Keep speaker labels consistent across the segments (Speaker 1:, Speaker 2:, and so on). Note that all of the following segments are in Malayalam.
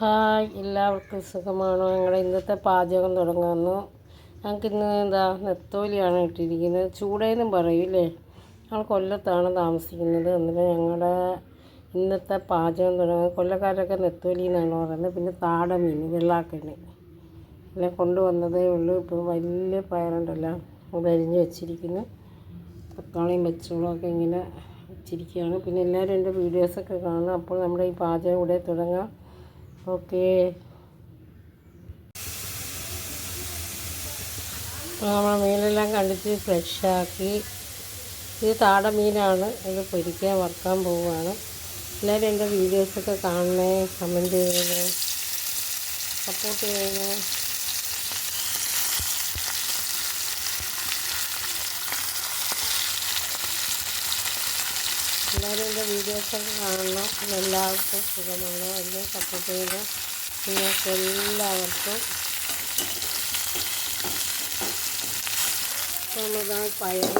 Speaker 1: ഹായ്, എല്ലാവർക്കും സുഖമാണോ? ഞങ്ങളുടെ ഇന്നത്തെ പാചകം തുടങ്ങുന്നു. ഞങ്ങൾക്കിന്ന് നെത്തോലിയാണ് ഇട്ടിരിക്കുന്നത്. ചൂടേന്നും പറയൂല്ലേ. ഞങ്ങൾ കൊല്ലത്താണ് താമസിക്കുന്നത്. എന്നിട്ട് ഞങ്ങളുടെ ഇന്നത്തെ പാചകം തുടങ്ങുന്നത്. കൊല്ലക്കാരൊക്കെ നെത്തോലി എന്നാണ് പറയുന്നത്. പിന്നെ താടമീൻ, വെള്ളാക്കണ്ണി എല്ലാം കൊണ്ടുവന്നതേ ഉള്ളൂ. ഇപ്പോൾ വലിയ പയറുണ്ടല്ലോ, അത് അരിഞ്ഞ് വെച്ചിരിക്കുന്നു. തക്കാളിയും പച്ചമുളകൊക്കെ ഇങ്ങനെ വെച്ചിരിക്കുകയാണ്. പിന്നെ എല്ലാവരും എൻ്റെ വീഡിയോസൊക്കെ കാണും. അപ്പോൾ നമ്മുടെ ഈ പാചകം ഇവിടെ തുടങ്ങാം. ഓക്കെ, നമ്മൾ മീനെല്ലാം കണ്ടിട്ട് ഫ്രഷാക്കി. ഇത് താട മീനാണ്. ഇത് പൊരിക്കാൻ വറുക്കാൻ പോവുകയാണ്. എല്ലാവരും എൻ്റെ വീഡിയോസൊക്കെ കാണണേ, കമൻറ്റ് ചെയ്യണേ, സപ്പോർട്ട് ചെയ്യണേ. എല്ലാവരും എൻ്റെ വീഡിയോസൊക്കെ കാണണം. എല്ലാവർക്കും സുഖമാണോ? എന്നെ സപ്പോർട്ട് ചെയ്യുക. നിങ്ങൾക്ക് എല്ലാവർക്കും നമ്മളിതാണ് പയർ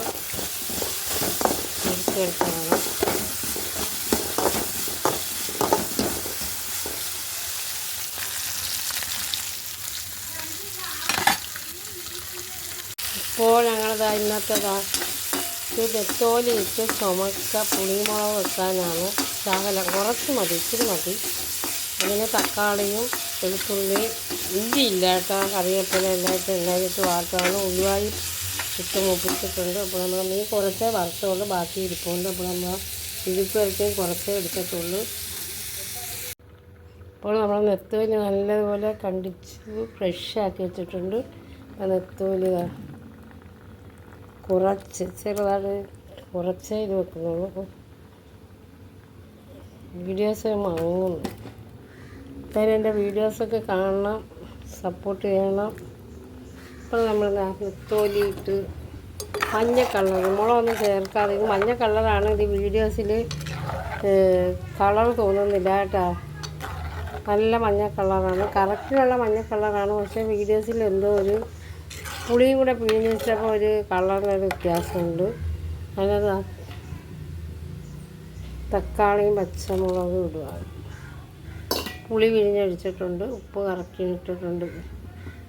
Speaker 1: പൊരിച്ചെടുക്കണം. ഇപ്പോൾ ഞങ്ങളിതാ ഇത് നെത്തോലി ഇട്ട് ചുമക്ക പുളിമുളക് വെക്കാനാണ്. ശകലം കുറച്ച് മതി, ഇച്ചിരി മതി. അതിന് തക്കാളിയും വെളുത്തുള്ളി, ഇഞ്ചി ഇല്ല കേട്ടോ, കറിവേപ്പില എല്ലായിട്ട് എണ്ണയിട്ട് വാർത്താണ്. ഉള്ളിവായി ഇട്ട് മുപ്പിച്ചിട്ടുണ്ട്. അപ്പോൾ നമ്മൾ മീൻ കുറച്ചേ വറുത്തുള്ളൂ, ബാക്കി ഇരിപ്പുണ്ട്. അപ്പോൾ നമ്മൾ ഇരിപ്പുറത്തേക്ക് കുറച്ചേ എടുക്കത്തുള്ളൂ. അപ്പോൾ നമ്മൾ നെത്തോലി നല്ലതുപോലെ കണ്ടിച്ച് ഫ്രഷാക്കി വെച്ചിട്ടുണ്ട്. ആ നെത്തോലി കുറച്ച് ചെറുതായിട്ട് കുറച്ചേ ഇത് വെക്കുന്നുള്ളൂ. വീഡിയോസ് മങ്ങുന്നു. എന്തായാലും എൻ്റെ വീഡിയോസൊക്കെ കാണണം, സപ്പോർട്ട് ചെയ്യണം. ഇപ്പോൾ നമ്മൾ നെത്തോലി ഇട്ട് മഞ്ഞ കളർ, മുളകൊന്നും ചേർക്കാതെ, ഇത് മഞ്ഞ കളറാണ്. ഇത് വീഡിയോസിൽ കളർ തോന്നുന്നില്ല കേട്ടോ. നല്ല മഞ്ഞ കളറാണ്, കറക്റ്റിലുള്ള മഞ്ഞ കളറാണ്. പക്ഷേ വീഡിയോസിൽ എന്തോ ഒരു പുളിയും കൂടെ പിഴിഞ്ഞ് വെച്ചപ്പോൾ ഒരു കളറിനൊരു വ്യത്യാസമുണ്ട്. അതിനകത്ത് തക്കാളിയും പച്ചമുളകും ഇടുക. പുളി പിഴിഞ്ഞൊഴിച്ചിട്ടുണ്ട്, ഉപ്പ് കറക്കി ഇട്ടിട്ടുണ്ട്.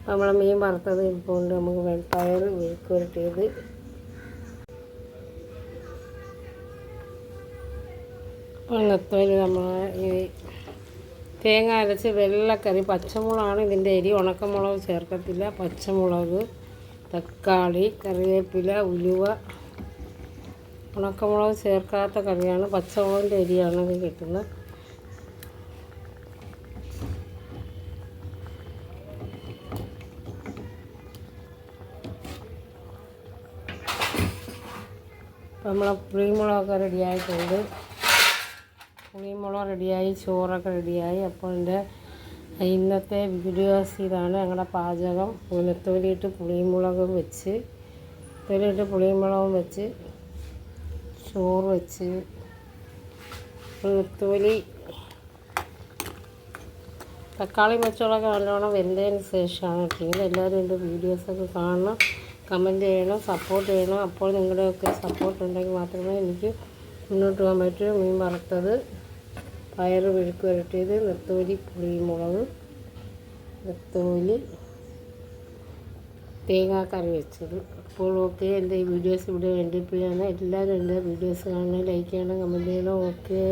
Speaker 1: നമ്മളെ മീൻ വറുത്തത് ഇരിപ്പുണ്ട്. നമുക്ക് പയർ മെഴുക്ക് പുരട്ടിയത്. അപ്പോൾ നെത്തോലി നമ്മൾ ഈ തേങ്ങ അരച്ച് വെള്ളക്കറി, പച്ചമുളകാണ് ഇതിൻ്റെ എരി. ഉണക്കമുളക് ചേർക്കത്തില്ല. പച്ചമുളക്, തക്കാളി, കറിവേപ്പില, ഉലുവ. ഉണക്കമുളക് ചേർക്കാത്ത കറിയാണ്. പച്ചമുളകിൻ്റെ അരിയാണ് ഇത് കിട്ടുന്നത്. അപ്പം നമ്മളെ പുളിമുളകൊക്കെ റെഡിയായിട്ടുണ്ട്. പുളിമുളക് റെഡിയായി, ചോറൊക്കെ റെഡിയായി. അപ്പോൾ എൻ്റെ ഇന്നത്തെ വീഡിയോസ് ഇതാണ്. ഞങ്ങളുടെ പാചകം. നെത്തോലിയിട്ട് പുളിമുളകും വെച്ച്, നെത്തോലിയിട്ട് പുളിമുളകും വെച്ച്, ചോറ് വെച്ച്, നെത്തോലി തക്കാളി പച്ചമുളകൊക്കെ നല്ലോണം വെന്തതിന് ശേഷമാണ് ഇട്ടിരിക്കുന്നത്. എല്ലാവരും എൻ്റെ വീഡിയോസൊക്കെ കാണണം, കമൻറ്റ് ചെയ്യണം, സപ്പോർട്ട് ചെയ്യണം. അപ്പോൾ നിങ്ങളുടെയൊക്കെ സപ്പോർട്ട് ഉണ്ടെങ്കിൽ മാത്രമേ എനിക്ക് മുന്നോട്ട് പോകാൻ പറ്റൂ. മീൻ വറുത്തത്, പയർ മെഴുക്ക് പുരട്ടിയത്, നെത്തോലി പുളിമുളക്, നെത്തോലി തേങ്ങാക്കറി വെച്ചത്. അപ്പോൾ ഓക്കെ, എൻ്റെ ഈ വീഡിയോസ് ഇവിടെ വേണ്ടിപ്പോയാണ്. എല്ലാവരും എൻ്റെ വീഡിയോസ് കാണണം, ലൈക്ക് ചെയ്യണം, കമൻറ്റ് ചെയ്യണം. ഓക്കെ.